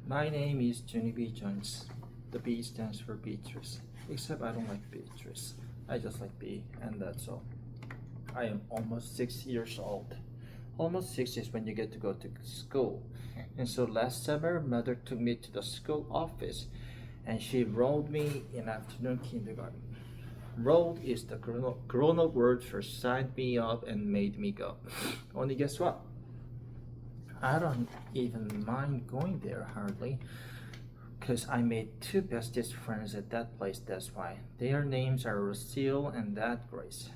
My name is Jenny B. Jones. The B stands for Beatrice. Except I don't like Beatrice. I just like B, and that's all. I am almost 6 years old. Almost 6 is when you get to go to school. And so last summer, mother took me to the school office and she enrolled me in afternoon kindergarten. Rolled is the grown-up word for signed me up and made me go. Only guess what? I don't even mind going there hardly, because I made two bestest friends at that place, that's why. Their names are Lucille and that Grace.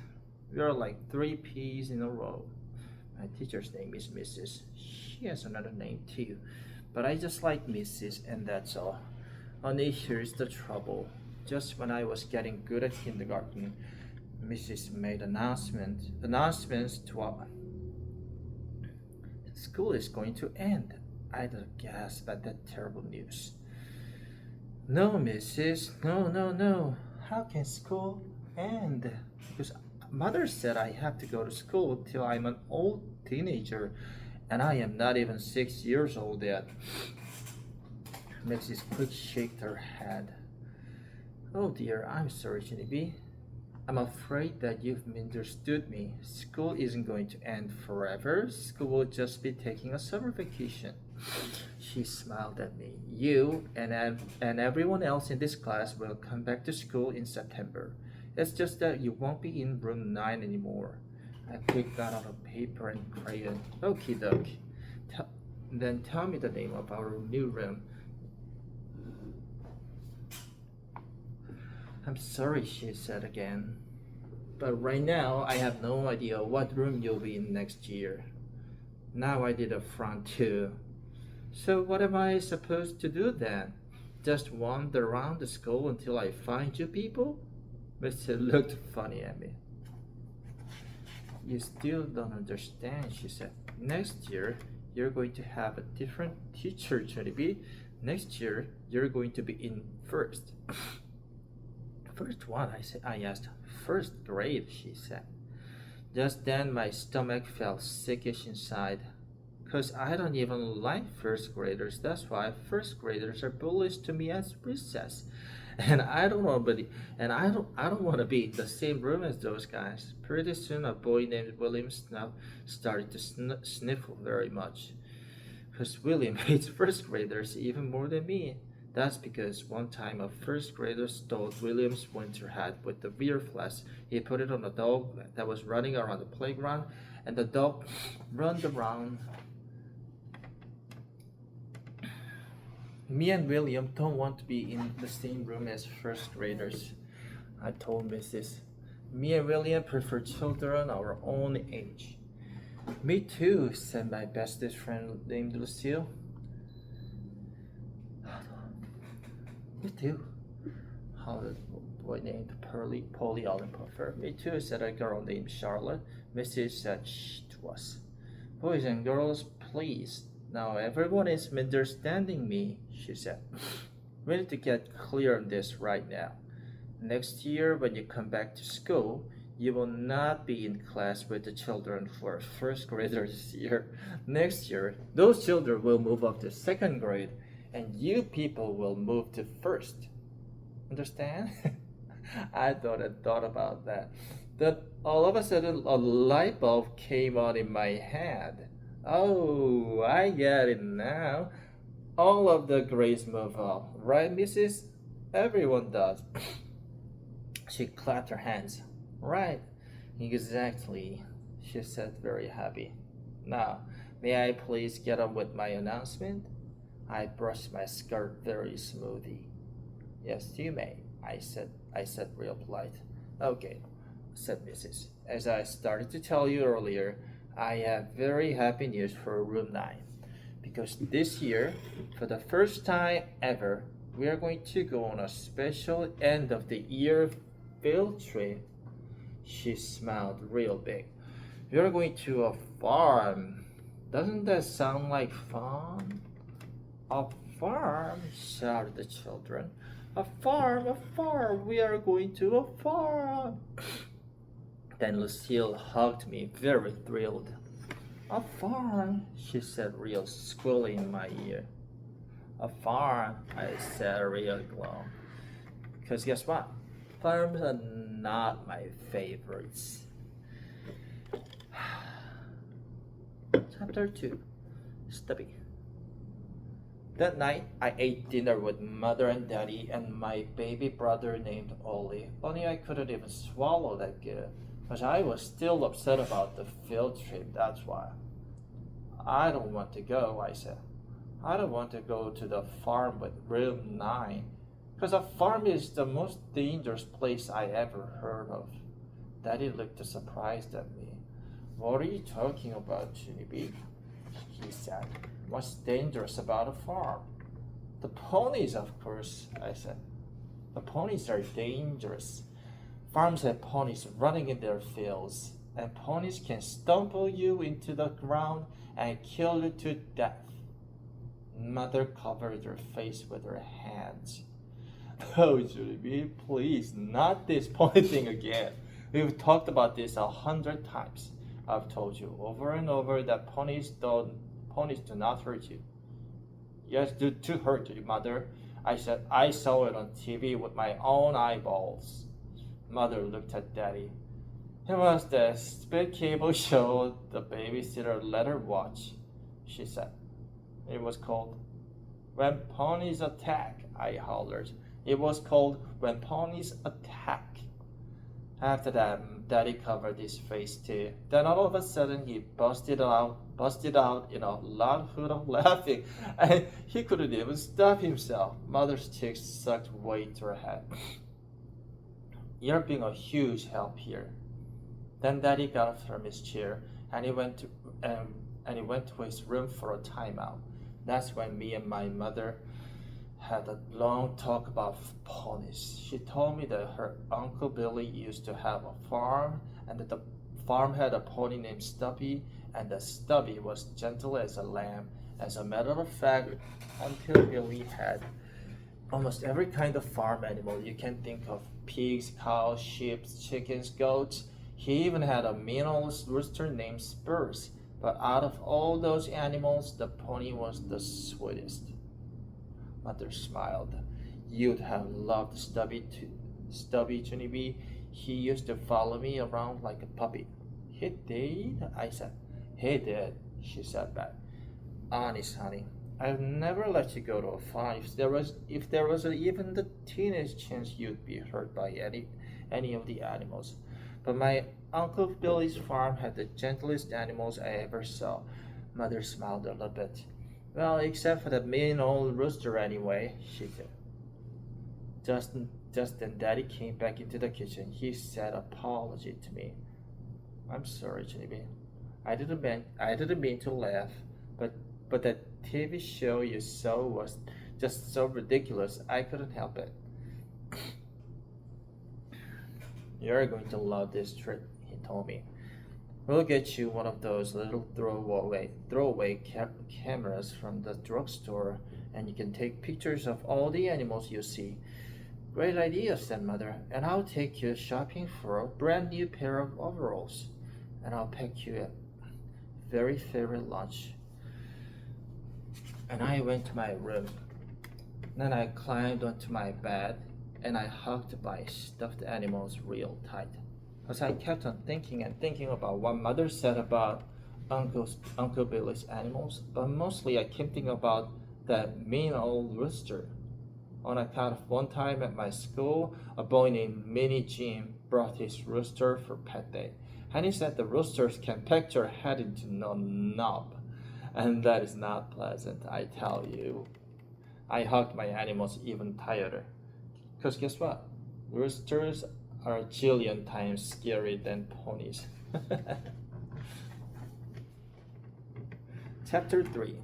We are like three peas in a row. My teacher's name is Mrs. She has another name too, but I just like Mrs. and that's all. Only here's the trouble. Just when I was getting good at kindergarten, Mrs. made announcements to our school is going to end. I just gasped at that terrible news. No, Mrs. No, no, no. How can school end? Because mother said I have to go to school till I'm an old teenager, and I am not even 6 years old yet. Mrs. quick shaked her head. Oh dear, I'm sorry, Jenny B. I'm afraid that you've misunderstood me. School isn't going to end forever. School will just be taking a summer vacation. She smiled at me. You and everyone else in this class will come back to school in September. It's just that you won't be in room 9 anymore. I quick got out a paper and crayon. Okie doke. Then tell me the name of our new room. I'm sorry, she said again. But right now, I have no idea what room you'll be in next year. Now I did a front too. So what am I supposed to do then? Just wander around the school until I find you people? Mr. looked funny at me. You still don't understand, she said. Next year, you're going to have a different teacher, Jollibee. Next year, you're going to be in first. First what? I asked. First grade, she said. Just then my stomach felt sickish inside. Cause I don't even like first graders. That's why first graders are bullies to me at recess. And I don't want to be in the same room as those guys. Pretty soon a boy named William Snuff started to sniffle very much. Cause William hates first graders even more than me. That's because one time a first grader stole William's winter hat with the beer flask. He put it on a dog that was running around the playground, and the dog ran around. Me and William don't want to be in the same room as first graders, I told Mrs. Me and William prefer children our own age. Me too, said my bestest friend named Lucille. Me too. How the boy named Polly Allen Puffer. Me too, said a girl named Charlotte. Mrs. said shh to us. Boys and girls, please. Now everyone is misunderstanding me, she said. We need to get clear on this right now. Next year, when you come back to school, you will not be in class with the children who are first graders this year. Next year, those children will move up to second grade, and you people will move to first. Understand? I thought about that. Then all of a sudden a light bulb came on in my head. Oh, I get it now. All of the grades move up, right, Mrs.? Everyone does. She clapped her hands. Right, exactly, she said, very happy. Now, may I please get on with my announcement? I brushed my skirt very smoothly. Yes, you may, I said real polite. Okay, said Mrs. As I started to tell you earlier, I have very happy news for room 9. Because this year, for the first time ever, we are going to go on a special end of the year field trip. She smiled real big. We are going to a farm. Doesn't that sound like fun? A farm, shouted the children. A farm, we are going to a farm. Then Lucille hugged me, very thrilled. A farm, she said real squealy in my ear. A farm, I said real glum. Because guess what? Farms are not my favorites. Chapter 2 Stubby. That night, I ate dinner with mother and daddy and my baby brother named Ollie. Only I couldn't even swallow that good, because I was still upset about the field trip, that's why. I don't want to go, I said. I don't want to go to the farm with room 9, because a farm is the most dangerous place I ever heard of. Daddy looked surprised at me. What are you talking about, Juniby? He said. What's dangerous about a farm? The ponies, of course, I said. The ponies are dangerous. Farms have ponies running in their fields, and ponies can stumble you into the ground and kill you to death. Mother covered her face with her hands. Oh, Julie, please, not this pony thing again. We've talked about this 100 times. I've told you over and over that ponies do not hurt you. Yes, to hurt you, Mother. I said I saw it on TV with my own eyeballs. Mother looked at Daddy. It was the stupid cable show the babysitter let her watch, she said. It was called When Ponies Attack, I hollered. It was called When Ponies Attack. After that, Daddy covered his face too. Then all of a sudden he busted out in a loud hoot of laughing, and he couldn't even stop himself. Mother's cheeks sucked way to her head. You're being a huge help here. Then Daddy got up from his chair and he went to his room for a timeout. That's when me and my mother had a long talk about ponies. She told me that her Uncle Billy used to have a farm and that the farm had a pony named Stubby and that Stubby was gentle as a lamb. As a matter of fact, Uncle Billy had almost every kind of farm animal you can think of. Pigs, cows, sheep, chickens, goats. He even had a mean old rooster named Spurs. But out of all those animals, the pony was the sweetest. Mother smiled. You'd have loved Stubby too. Stubby, Juniby. He used to follow me around like a puppy. He did? I said. He did, she said back. Honest, honey, I've never let you go to a farm if there was even the teeniest chance you'd be hurt by any of the animals. But my Uncle Billy's farm had the gentlest animals I ever saw. Mother smiled a little bit. Well, except for that mean old rooster anyway, she said. Just then Daddy came back into the kitchen. He said apology to me. I'm sorry, Jimmy. I didn't mean to laugh, but that TV show you saw was just so ridiculous I couldn't help it. You're going to love this trip, he told me. We'll get you one of those little throwaway cameras from the drugstore, and you can take pictures of all the animals you see. Great idea, said Mother, and I'll take you shopping for a brand new pair of overalls, and I'll pack you a very favorite lunch. And I went to my room. Then I climbed onto my bed, and I hugged my stuffed animals real tight. As I kept on thinking about what Mother said about Uncle Billy's animals, but mostly I kept thinking about that mean old rooster. On account of one time at my school, a boy named Minnie Jim brought his rooster for pet day, and he said the roosters can peck your head into a knob, and that is not pleasant, I tell you. I hugged my animals even tighter, because guess what? Roosters are a jillion times scarier than ponies. Chapter 3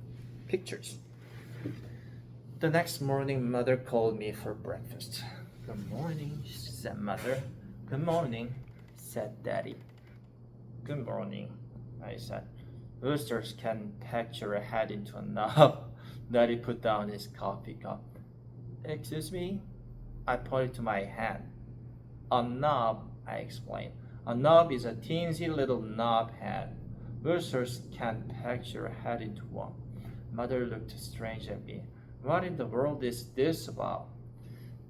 Pictures. The next morning, Mother called me for breakfast. Good morning, said Mother. Good morning, said Daddy. Good morning, I said. Roosters can peck your head into a knob. Daddy put down his coffee cup. Excuse me? I pointed to my hand. A knob, I explained. A knob is a teensy little knob head. Roosters can't pack your head into one. Mother looked strange at me. What in the world is this about?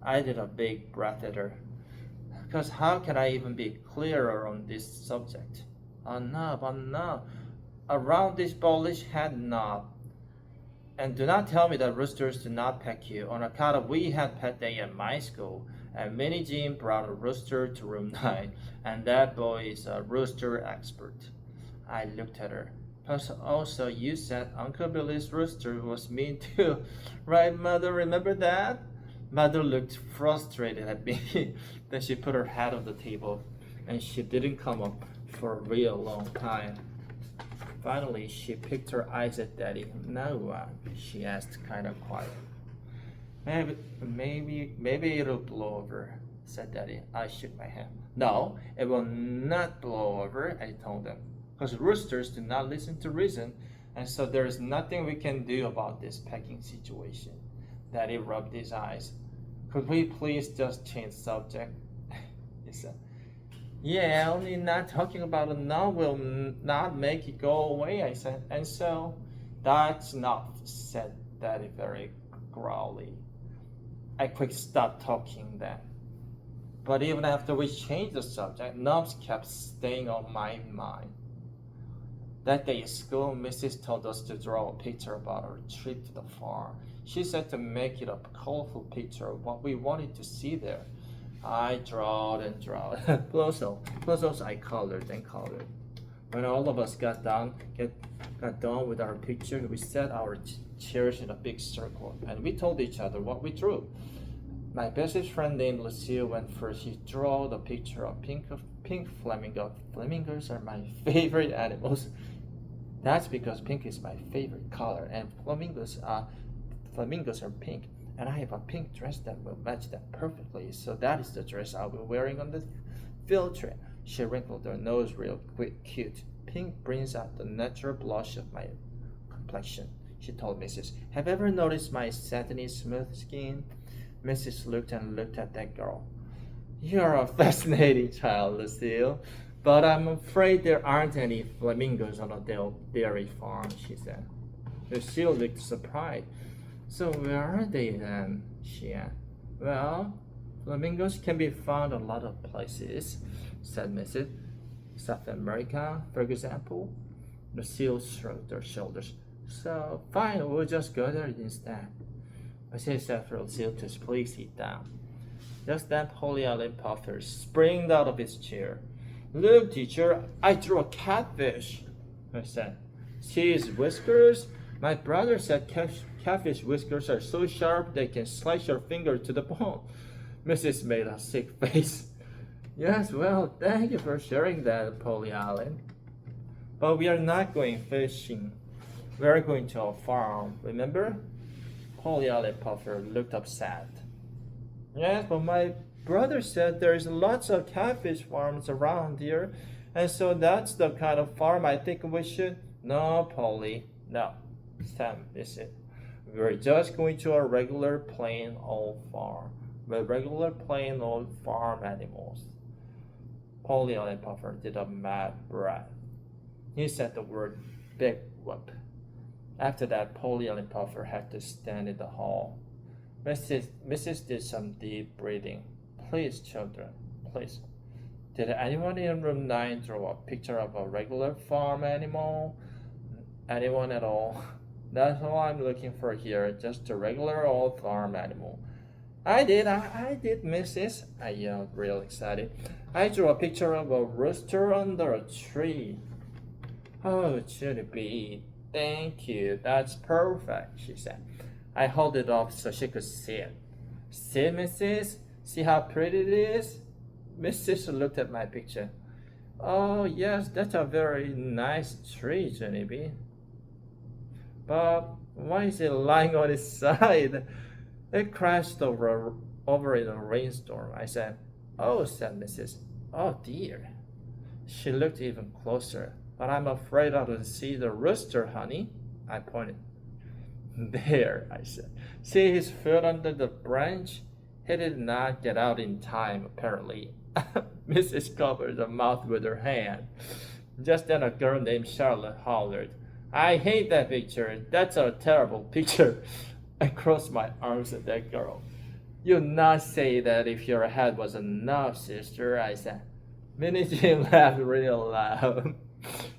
I did a big breath at her. Because how can I even be clearer on this subject? A knob, a roundish bullish head knob. And do not tell me that roosters do not peck you. On account of we had pet day at my school, and Minnie Jean brought a rooster to room 9, and that boy is a rooster expert. I looked at her. Plus, also, you said Uncle Billy's rooster was mean too. Right, Mother? Remember that? Mother looked frustrated at me. Then she put her head on the table, and she didn't come up for a real long time. Finally, she picked her eyes at Daddy. Now what? She asked, kind of quiet. Maybe it'll blow over, said Daddy. I shook my head. No, it will not blow over, I told them. Because roosters do not listen to reason, and so there is nothing we can do about this pecking situation. Daddy rubbed his eyes. Could we please just change subject? He said. Yeah, only not talking about it now will not make it go away, I said. And so, that's enough, said Daddy very growly. I quick stopped talking then. But even after we changed the subject, knobs kept staying on my mind. That day at school, Mrs. told us to draw a picture about our trip to the farm. She said to make it a colorful picture of what we wanted to see there. I drawed and drawed. plus also I colored and colored. When all of us got done with our picture, we set our chairs in a big circle, and we told each other what we drew. My bestest friend named Lucille went first. She drew the picture of pink flamingo. Flamingos are my favorite animals. That's because pink is my favorite color, and flamingos are pink. And I have a pink dress that will match that perfectly, so that is the dress I'll be wearing on the field trip. She wrinkled her nose real cute. Pink brings out the natural blush of my complexion, she told Mrs. Have you ever noticed my satiny smooth skin? Mrs. looked at that girl. You're a fascinating child, Lucille, but I'm afraid there aren't any flamingos on a dairy farm, she said. Lucille looked surprised. So where are they then? She asked. Well, flamingos can be found a lot of places, said Mrs. South America, for example. Lucille shrugged her shoulders. So fine, we'll just go there instead. Mrs. said for Lucille to please sit down. Just then Polly Allen Puffer sprang out of his chair. Look, teacher, I drew a catfish, I said. See his whiskers? My brother said catfish whiskers are so sharp they can slice your finger to the bone. Mrs. made a sick face. Yes, well, thank you for sharing that, Polly Allen. But we are not going fishing. We are going to a farm, remember? Polly Allen Puffer looked upset. Yes, but my brother said there's lots of catfish farms around here, and so that's the kind of farm I think we should. No, Polly, no. Sam, listen. We're just going to a regular plain old farm with regular plain old farm animals. Polly Allen Puffer did a mad breath. He said the word big whoop. After that, Polly Allen Puffer had to stand in the hall. Mrs. did some deep breathing. Please, children, please. Did anyone in room 9 draw a picture of a regular farm animal? Anyone at all? That's all I'm looking for here, just a regular old farm animal. I did, Mrs. I yelled, real excited. I drew a picture of a rooster under a tree. Oh, Judy B, thank you, that's perfect, she said. I held it up so she could see it. See, Mrs.? See how pretty it is? Mrs. looked at my picture. Oh, yes, that's a very nice tree, Judy B. But why is it lying on its side? It crashed over in a rainstorm. I said, oh, said Mrs. Oh, dear. She looked even closer. But I'm afraid I don't see the rooster, honey. I pointed. There, I said. See his foot under the branch? He did not get out in time, apparently. Mrs. covered her mouth with her hand. Just then a girl named Charlotte hollered, I hate that picture. That's a terrible picture. I crossed my arms at that girl. You'd not say that if your head was enough, sister, I said. Minnie Jean laughed real loud.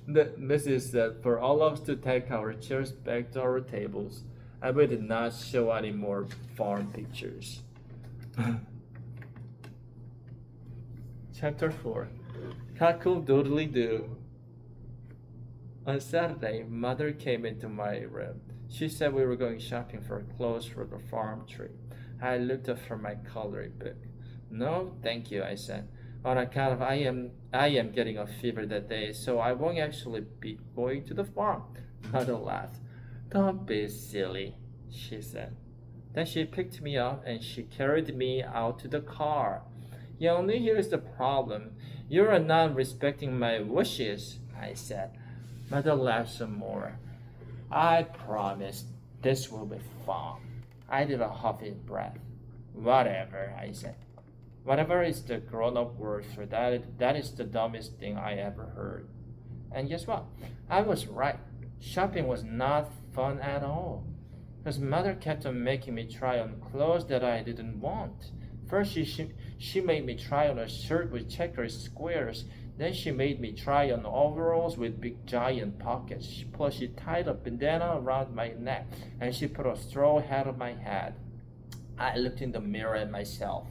The Mrs. said for all of us to take our chairs back to our tables, and we did not show any more farm pictures. Chapter 4 Cockle-doodly-doo. On Saturday, Mother came into my room. She said we were going shopping for clothes for the farm trip. I looked up from my coloring book. No, thank you, I said. On account of I am getting a fever that day, so I won't actually be going to the farm. Mother laughed. Don't be silly, she said. Then she picked me up and she carried me out to the car. Yeah, only here's the problem. You are not respecting my wishes, I said. Mother laughed some more. I promise this will be fun. I did a huffy breath. Whatever, I said. Whatever is the grown-up word for that, that is the dumbest thing I ever heard. And guess what? I was right. Shopping was not fun at all. Because Mother kept on making me try on clothes that I didn't want. First, she made me try on a shirt with checkered squares. Then she made me try on overalls with big giant pockets. Plus, she tied a bandana around my neck, and she put a straw hat on my head. I looked in the mirror at myself.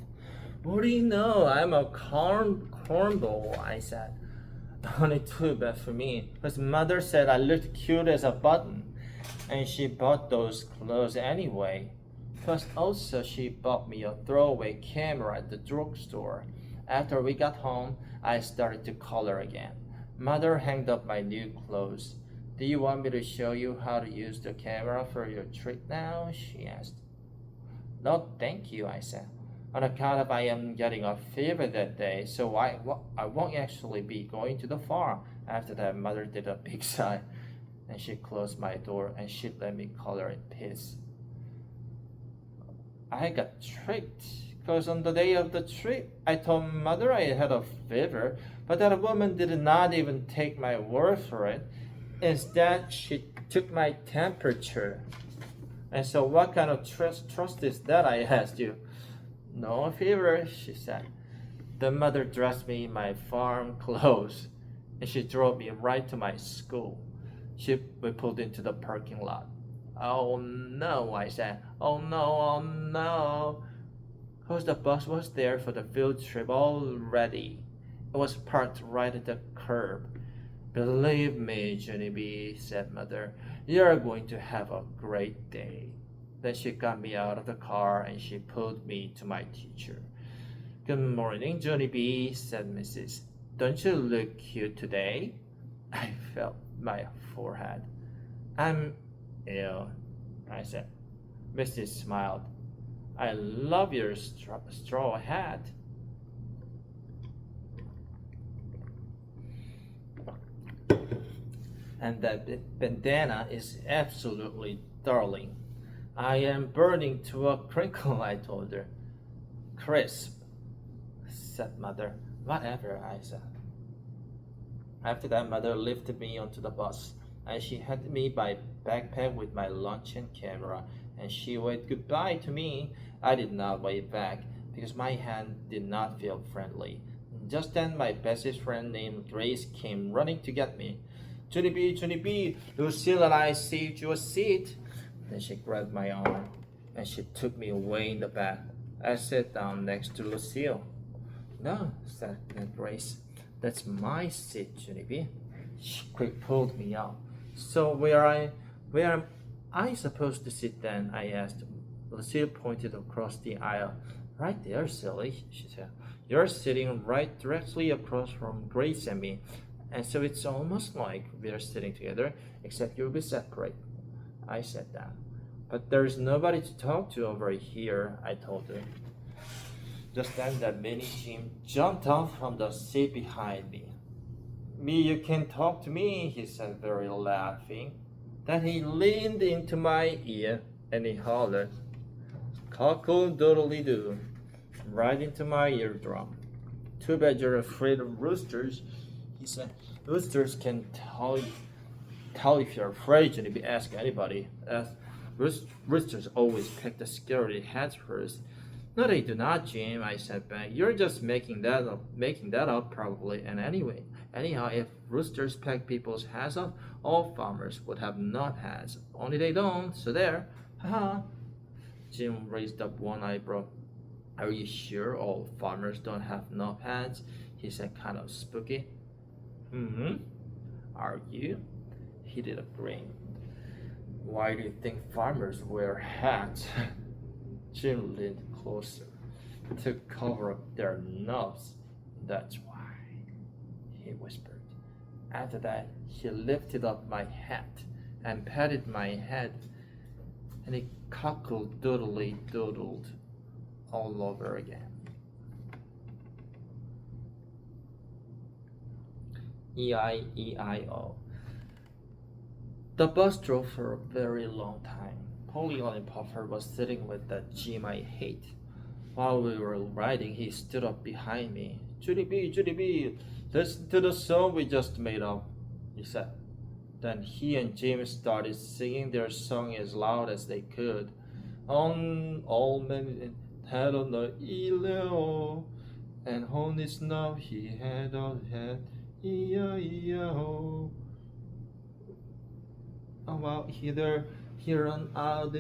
What do you know? I'm a cornball, I said. Only too bad for me, because Mother said I looked cute as a button, and she bought those clothes anyway. Plus, also, she bought me a throwaway camera at the drugstore. After we got home, I started to color again. Mother hung up my new clothes. Do you want me to show you how to use the camera for your trip now? She asked. No, thank you, I said. On account of I am getting a fever that day, so I won't actually be going to the farm. After that, Mother did a big sigh, and she closed my door and she let me color in peace. I got tricked, because on the day of the trip, I told Mother I had a fever, but that woman did not even take my word for it. Instead, she took my temperature. And so what kind of trust is that, I asked you? No fever, she said. Then Mother dressed me in my farm clothes, and she drove me right to my school. We pulled into the parking lot. Oh no, I said. Oh no. Because the bus was there for the field trip already. It was parked right at the curb. Believe me, Jenny B, said Mother, you're going to have a great day. Then she got me out of the car and she pulled me to my teacher. Good morning, Johnny B, said Mrs. Don't you look cute today? I felt my forehead. I'm ill, I said. Mrs. smiled. I love your straw hat. And that bandana is absolutely darling. I am burning to a crinkle, I told her. Crisp, said Mother. Whatever, I said. After that, Mother lifted me onto the bus, and she handed me my backpack with my lunch and camera, and she waved goodbye to me. I did not wave back, because my hand did not feel friendly. Just then, my bestest friend named Grace came running to get me. Johnny B, Lucille and I saved you a seat. Then she grabbed my arm, and she took me away in the back. I sat down next to Lucille. No, said Grace. That's my seat, Johnny B. She quick pulled me up. So where am I supposed to sit then? I asked. Lucille pointed across the aisle. Right there, silly, she said. You're sitting right directly across from Grace and me. And so it's almost like we're sitting together, except you'll be separate. I said that. But there's nobody to talk to over here, I told her. Just then that mini Jim jumped off from the seat behind me. Me, you can talk to me, he said, very laughing. Then he leaned into my ear and he hollered, cockle-doodly-doo, right into my eardrum. Too bad you're afraid of roosters, he said. Roosters can tell if you're afraid. And if you ask anybody, roosters always pick the scary heads first. No, they do not, Jim. I said back. You're just making that up probably. And anyway, anyhow, if roosters peck people's heads off, all farmers would have knob heads. Only they don't. So there. Haha. Jim raised up one eyebrow. Are you sure all farmers don't have knob heads? He said, kind of spooky. Mm-hmm. Are you? He did a grin. Why do you think farmers wear hats? Jim leaned closer to cover up their nose. That's why, he whispered. After that, he lifted up my hat and patted my head, and he cockled doodly doodled all over again. E-I-E-I-O. The bus drove for a very long time. Polly and Puffer was sitting with that Jim I hate. While we were riding, he stood up behind me. Judy B, listen to the song we just made up, he said. Then he and Jim started singing their song as loud as they could. On all men had on the ileo, and on his knob he had a head, E-I-E-I-O. Oh wow, here and out,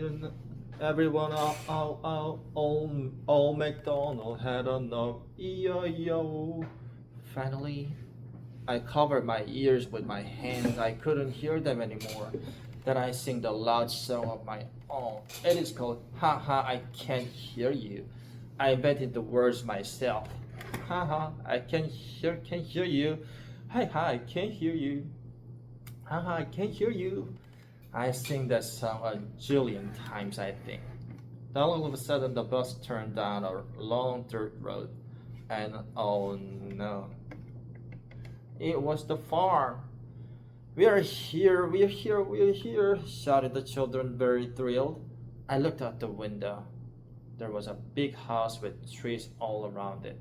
everyone all McDonald had a knob, E-I-E-I-O. Finally, I covered my ears with my hands. I couldn't hear them anymore. Then I sing the loud song of my own. It is called Ha Ha, I Can't Hear You. I invented the words myself. Ha ha, I can't hear you. Hi hi, I can't hear you. Ha ha, I can't hear you. I sing that song a jillion times, I think. Then all of a sudden the bus turned down a long dirt road. And oh no. It was the farm. We are here, we are here, we are here, shouted the children, very thrilled. I looked out the window. There was a big house with trees all around it.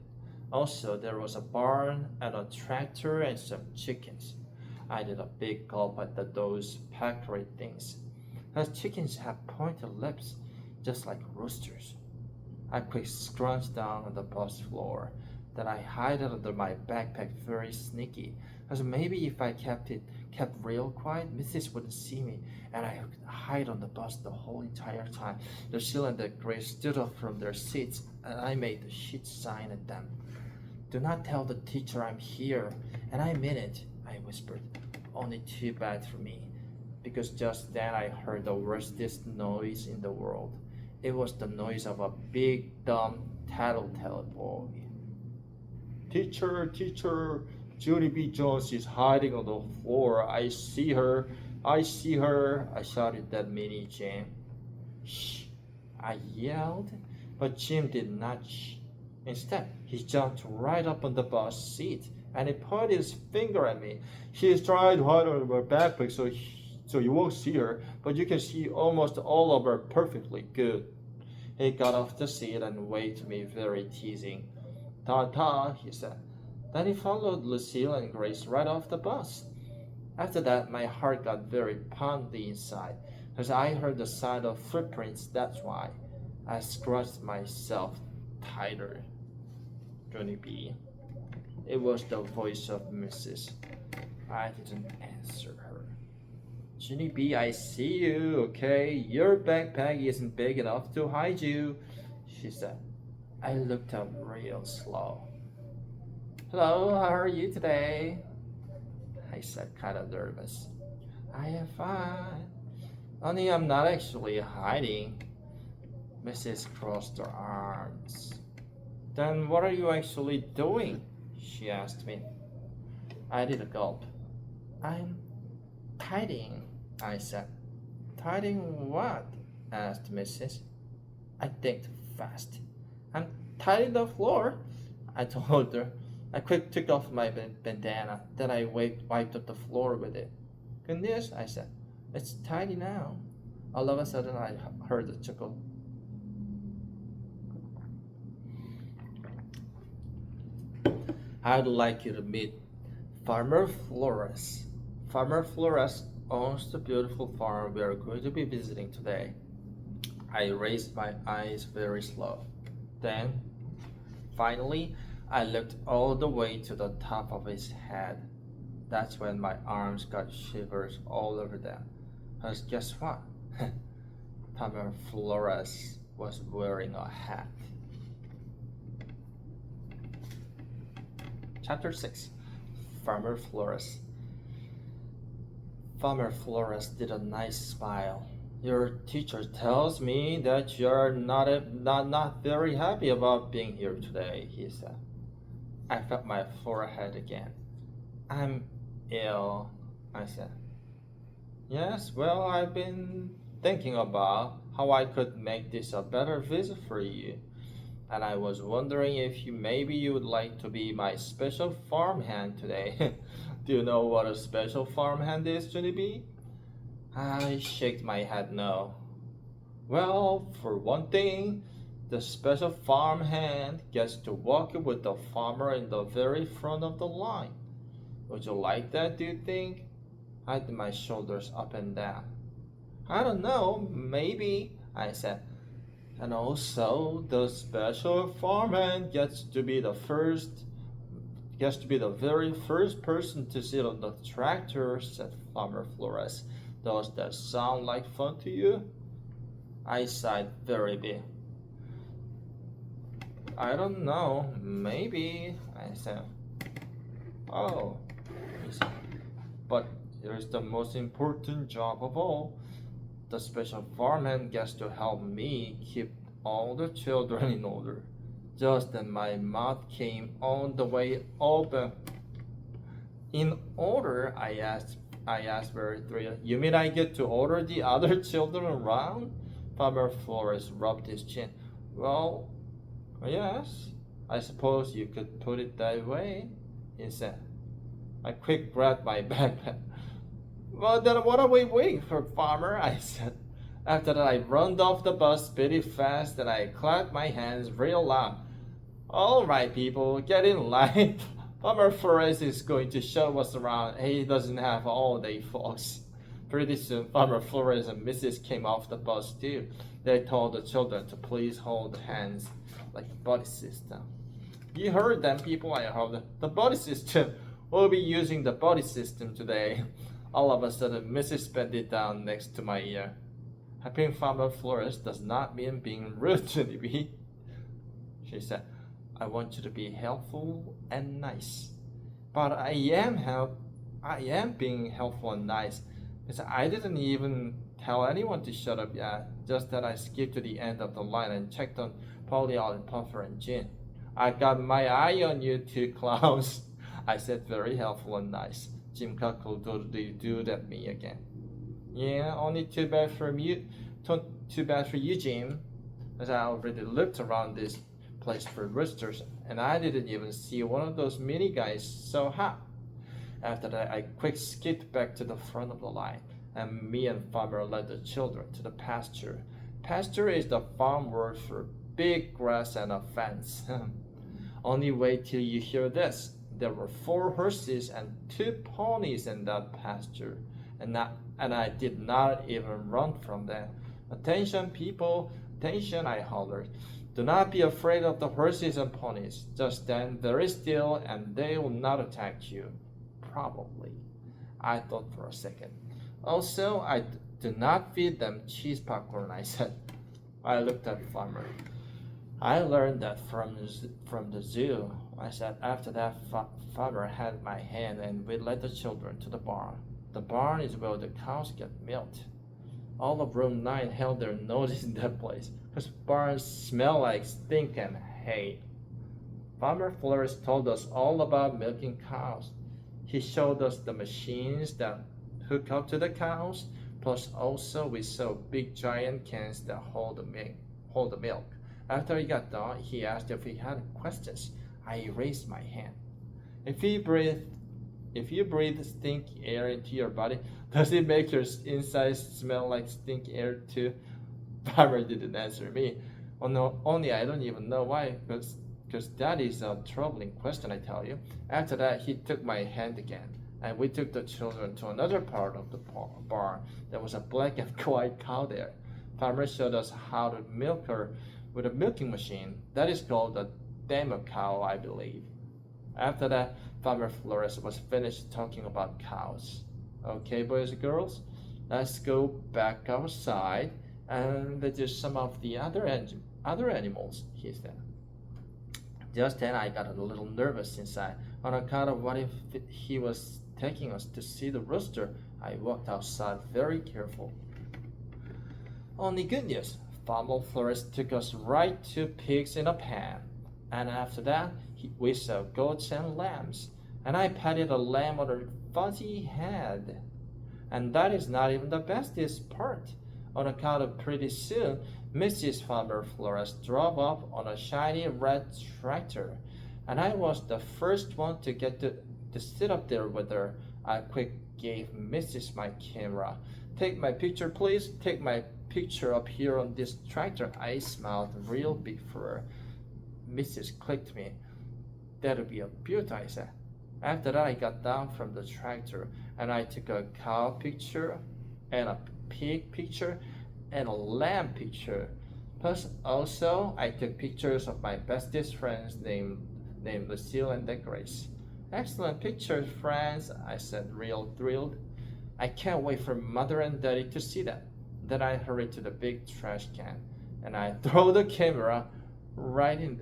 Also, there was a barn and a tractor and some chickens. I did a big gulp at those peccary things. Those chickens have pointed lips, just like roosters. I quick scrunched down on the bus floor. Then I hid it under my backpack very sneaky, because maybe if I kept real quiet, Mrs. wouldn't see me, and I could hide on the bus the whole entire time. Lucille and the Grace stood up from their seats, and I made the shit sign at them. Do not tell the teacher I'm here, and I mean it, I whispered. Only too bad for me, because just then I heard the worstest noise in the world. It was the noise of a big, dumb, tattletale boy. Teacher, Judy B. Jones is hiding on the floor. I see her, I shouted at Minnie Jim. Shh, I yelled, but Jim did not shh. Instead, he jumped right up on the bus seat and he pointed his finger at me. She's trying to hide under my backpack so you won't see her, but you can see almost all of her perfectly good. He got off the seat and waved to me very teasing. Ta-ta, he said. Then he followed Lucille and Grace right off the bus. After that, my heart got very pounding inside, as I heard the sound of footprints, that's why. I scratched myself tighter. Johnny B. It was the voice of Mrs. I didn't answer her. Johnny B, I see you, okay? Your backpack isn't big enough to hide you, she said. I looked up real slow. Hello, how are you today? I said, kind of nervous. I am fine. Only I'm not actually hiding. Mrs. crossed her arms. Then what are you actually doing? She asked me. I did a gulp. I'm tidying, I said. Tidying what? Asked Mrs. I thinked fast. I'm tidying the floor, I told her. I quick took off my bandana, then I wiped up the floor with it. Goodness, I said. It's tidy now. All of a sudden, I heard a chuckle. I'd like you to meet Farmer Flores. Farmer Flores owns the beautiful farm we are going to be visiting today. I raised my eyes very slow. Then, finally, I looked all the way to the top of his head. That's when my arms got shivers all over them. Because guess what? Farmer Flores was wearing a hat. Chapter 6. Farmer Flores. Farmer Flores did a nice smile. Your teacher tells me that you're not very happy about being here today, he said. I felt my forehead again. I'm ill, I said. Yes, well, I've been thinking about how I could make this a better visit for you. And I was wondering if maybe you would like to be my special farmhand today. Do you know what a special farmhand is, Johnny B? I shook my head no. Well, for one thing, the special farmhand gets to walk with the farmer in the very front of the line. Would you like that, do you think? I did my shoulders up and down. I don't know, maybe, I said. And also, the special farmhand gets to be the very first person to sit on the tractor, said Farmer Flores. Does that sound like fun to you? I sighed very big. I don't know, maybe, I said. Oh, he said. But here's the most important job of all. The special farmhand gets to help me keep all the children in order. Just then my mouth came all the way open. In order, I asked very thrilled. You mean I get to order the other children around? Farmer Flores rubbed his chin. Well, yes, I suppose you could put it that way, he said. I quick grabbed my backpack. Well, then what are we waiting for, farmer? I said. After that, I run off the bus pretty fast and I clapped my hands real loud. All right, people, get in line. Farmer Flores is going to show us around. He doesn't have all day, folks. Pretty soon, Farmer Flores and Mrs. came off the bus too. They told the children to please hold hands like a buddy system. You heard them, people. I heard the buddy system. We'll be using the buddy system today. All of a sudden, Mrs. bent it down next to my ear. Helping Farmer Flores does not mean being rude to me, she said. I want you to be helpful and nice. But I am being helpful and nice. Because I didn't even tell anyone to shut up yet. Just that I skipped to the end of the line and checked on Polly, and Puffer, and Jean. I got my eye on you two clowns, I said, very helpful and nice. Jim cackled at me again. Yeah, only too bad for you, Jim, as I already looked around this place for roosters, and I didn't even see one of those mini guys, so ha! After that, I quick skipped back to the front of the line, and me and Farmer led the children to the pasture. Pasture is the farm word for big grass and a fence. Only wait till you hear this. There were 4 horses and 2 ponies in that pasture, and I did not even run from them. Attention, people, attention, I hollered. Do not be afraid of the horses and ponies. Just stand very still and they will not attack you. Probably. I thought for a second. Also, I do not feed them cheese popcorn, I said. I looked at Farmer. I learned that from the zoo, I said. After that, Farmer had my hand and we led the children to the barn. The barn is where the cows get milked. All of room 9 held their noses in that place, because barns smell like stink and hay. Farmer Flores told us all about milking cows. He showed us the machines that hook up to the cows, plus also we saw big giant cans that hold the milk. After he got done, he asked if we had questions. I raised my hand. If you breathe stink air into your body, does it make your insides smell like stink air too? Farmer didn't answer me. Oh no, only I don't even know why, because Because that is a troubling question, I tell you. After that, he took my hand again, and we took the children to another part of the barn. There was a black and white cow there. Farmer showed us how to milk her with a milking machine. That is called a demo cow, I believe. After that, Farmer Flores was finished talking about cows. Okay, boys and girls, let's go back outside and visit some of the other animals, he said. Just then I got a little nervous inside on account of what if he was taking us to see the rooster. I walked outside very careful. Only good news, Farmer Flores took us right to pigs in a pan. And after that, we saw goats and lambs. And I patted a lamb on her fuzzy head. And that is not even the bestest part. On account of pretty soon, Mrs. Farmer Flores drove up on a shiny red tractor, and I was the first one to get to sit up there with her. I quick gave Mrs. my camera. Take my picture, please. Take my picture up here on this tractor. I smiled real big for her. Mrs. clicked me. That'll be a beaut, I said. After that, I got down from the tractor, and I took a cow picture and a pig picture and a lamb picture. Plus, also, I took pictures of my bestest friends named Lucille and Grace. Excellent pictures, friends, I said, real thrilled. I can't wait for Mother and Daddy to see them. Then I hurried to the big trash can, and I throw the camera right in.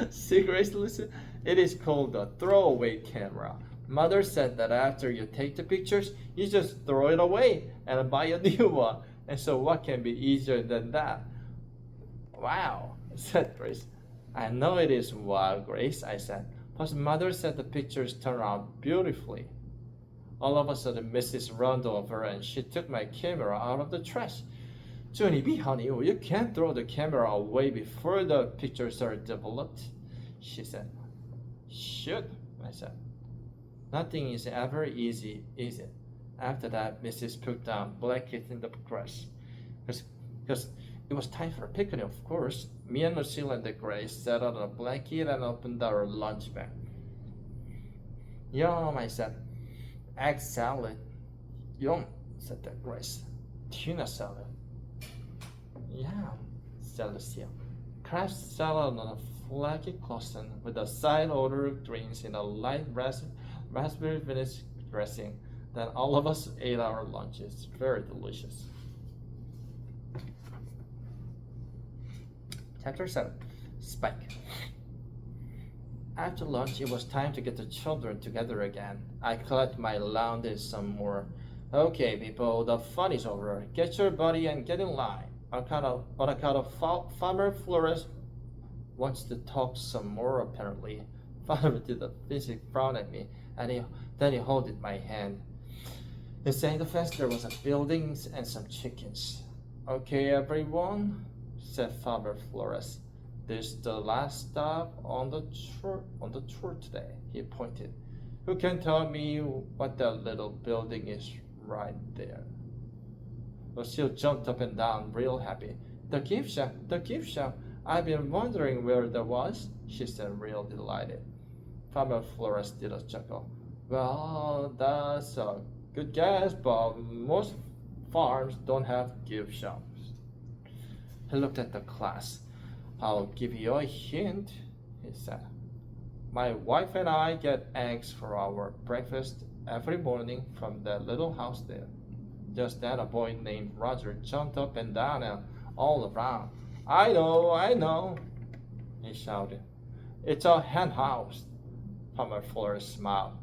See, Grace, listen, it is called the throwaway camera. Mother said that after you take the pictures, you just throw it away and buy a new one. And so what can be easier than that? Wow, said Grace. I know it is wild, Grace, I said. Plus Mother said the pictures turned out beautifully. All of a sudden, Mrs. ran over and she took my camera out of the trash. Johnny B, honey, you can't throw the camera away before the pictures are developed, she said. Should, I said. Nothing is ever easy, is it? After that, Mrs. put down blanket in the grass. Because it was time for a picnic, of course. Me and Lucille and the Grace sat on a blanket and opened our lunch bag. Yum, I said. Egg salad. Yum, said the Grace. Tuna salad. Yum, said Lucille. Crab salad on a flaky croissant with a side order of drinks in a light raspberry vinaigrette dressing. Then all of us ate our lunches. Very delicious. Chapter 7. Spike. After lunch, it was time to get the children together again. I collected my laundry some more. Okay, people, the fun is over. Get your buddy and get in line. On account of Farmer Flores wants to talk some more, apparently. Father did a physic frown at me, and then he holded my hand. Inside the fence there was a building and some chickens. Okay, everyone, said Farmer Flores. This is the last stop on the tour today, he pointed. Who can tell me what that little building is right there? Lucille jumped up and down real happy. The gift shop, the gift shop. I've been wondering where that was, she said, real delighted. Farmer Flores did a chuckle. Well, that's a good guess, but most farms don't have gift shops. He looked at the class. I'll give you a hint, he said. My wife and I get eggs for our breakfast every morning from that little house there. Just then a boy named Roger jumped up and down and all around. I know, he shouted. It's a hen house. Farmer Flores smiled.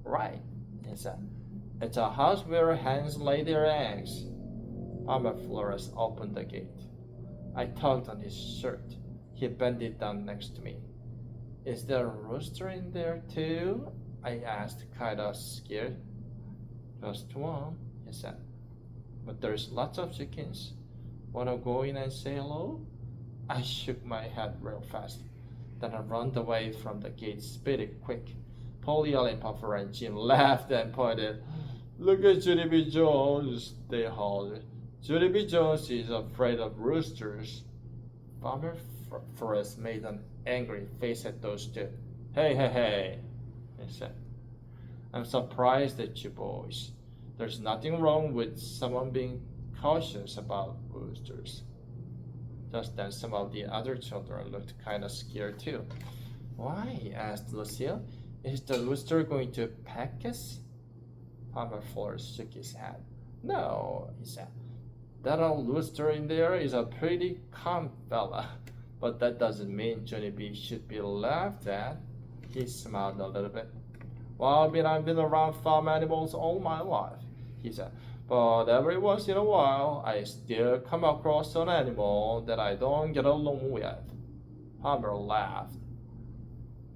Right, he said. It's a house where hens lay their eggs. Farmer Flores opened the gate. I tugged on his shirt. He bent it down next to me. Is there a rooster in there too? I asked, kinda scared. Just one, he said. But there's lots of chickens. Wanna go in and say hello? I shook my head real fast. Then I ran away from the gate, speeding quick. Polly, Ellen, Puffer, and Jim laughed and pointed. Look at Judy B. Jones, they hollered. Judy B. Jones is afraid of roosters. Farmer Forrest made an angry face at those two. Hey, hey, hey, he said. I'm surprised at you boys. There's nothing wrong with someone being cautious about roosters. Just then some of the other children looked kind of scared too. Why? Asked Lucille. Is the rooster going to peck us? Farmer Forrest shook his head. No, he said. That old rooster in there is a pretty calm fella, but that doesn't mean Johnny B should be laughed at. He smiled a little bit. Well, I've been around farm animals all my life, he said, but every once in a while I still come across an animal that I don't get along with. Farmer laughed.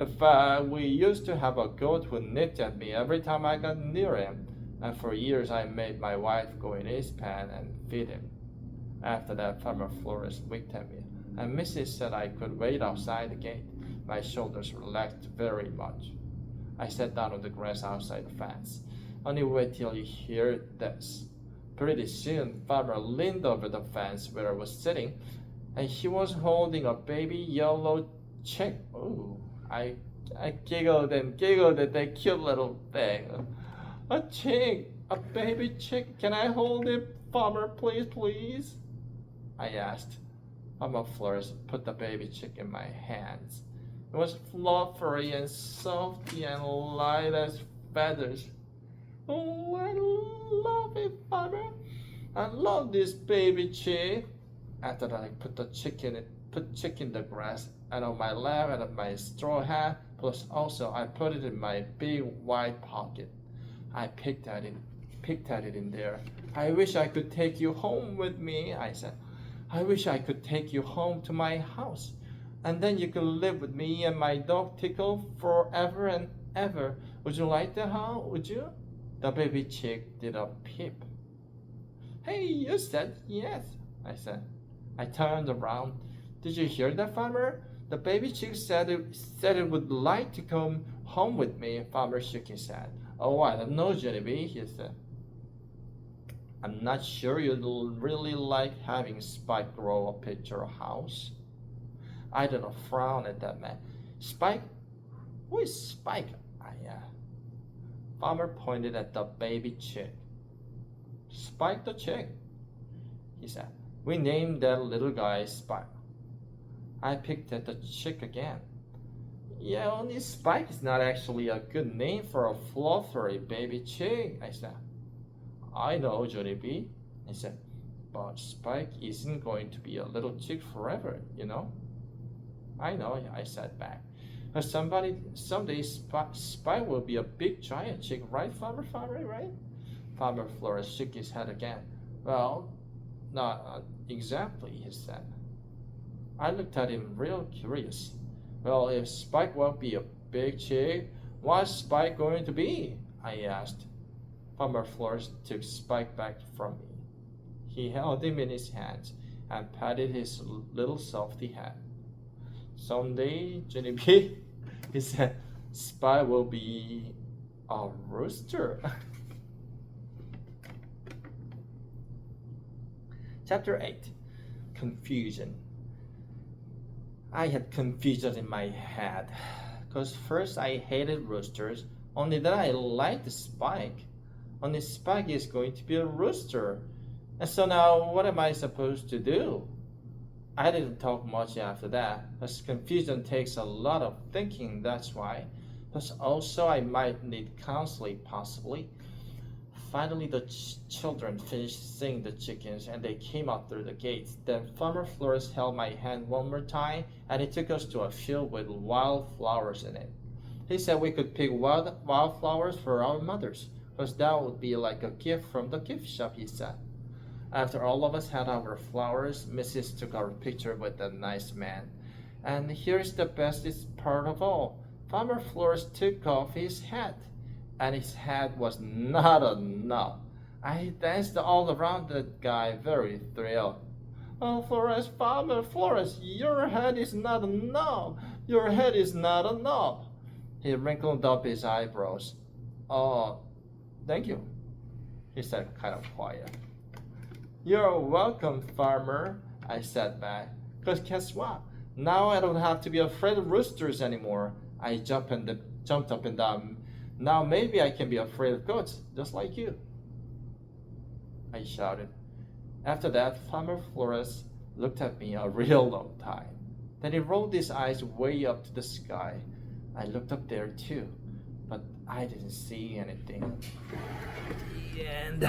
In fact, we used to have a goat who nipped at me every time I got near him, and for years I made my wife go in his pen and feed him. After that, Farmer Flores winked at me, and Mrs. said I could wait outside the gate. My shoulders relaxed very much. I sat down on the grass outside the fence. Only wait till you hear this. Pretty soon, Farmer leaned over the fence where I was sitting, and he was holding a baby yellow chick. Oh, I giggled and giggled at that cute little thing. A chick, a baby chick. Can I hold it, Farmer, please? I asked. Farmer Flores put the baby chick in my hands. It was fluffery and soft and light as feathers. Oh, I love it, Farmer. I love this baby chick. After that, I put the chick in the grass and on my lap and on my straw hat. Plus, also, I put it in my big white pocket. I picked at it in there. I wish I could take you home with me, I said. I wish I could take you home to my house. And then you could live with me and my dog Tickle forever and ever. Would you like that, huh? Would you? The baby chick did a peep. Hey, you said yes, I said. I turned around. Did you hear that, Farmer? The baby chick said it would like to come home with me. Farmer shook his head. Oh, I don't know, Johnny B, he said. I'm not sure you'd really like having Spike grow up at your house. I did a frown at that man. Spike? Who is Spike? Farmer pointed at the baby chick. Spike the chick, he said. We named that little guy Spike. I picked at the chick again. Yeah, only Spike is not actually a good name for a fluffery baby chick, I said. I know, Johnny B, I said, but Spike isn't going to be a little chick forever, you know? I know, I said back. But someday Spike will be a big giant chick, right, Farmer, right? Farmer Flores shook his head again. Well, not exactly, he said. I looked at him real curious. Well, if Spike won't be a big chick, what's Spike going to be? I asked. Farmer Flores took Spike back from me. He held him in his hands and patted his little softy head. Someday, Johnny B, he said, Spike will be a rooster. Chapter 8. Confusion. I had confusion in my head, because first I hated roosters, only then I liked Spike. Only Spike is going to be a rooster. And so now what am I supposed to do? I didn't talk much after that, as confusion takes a lot of thinking, that's why. Plus also I might need counseling possibly. Finally the children finished seeing the chickens and they came out through the gates. Then Farmer Flores held my hand one more time and he took us to a field with wildflowers in it. He said we could pick wildflowers for our mothers, because that would be like a gift from the gift shop, he said. After all of us had our flowers, Mrs. took our picture with the nice man. And here's the bestest part of all. Farmer Flores took off his hat, and his hat was not a knob. I danced all around that guy, very thrilled. Oh, Flores, Farmer Flores, your head is not a knob. Your head is not a knob. He wrinkled up his eyebrows. Oh, thank you, he said kind of quiet. You're welcome, Farmer, I said back. Because guess what? Now I don't have to be afraid of roosters anymore. I jumped up and down. Now maybe I can be afraid of goats, just like you, I shouted. After that, Farmer Flores looked at me a real long time. Then he rolled his eyes way up to the sky. I looked up there too, but I didn't see anything. The end.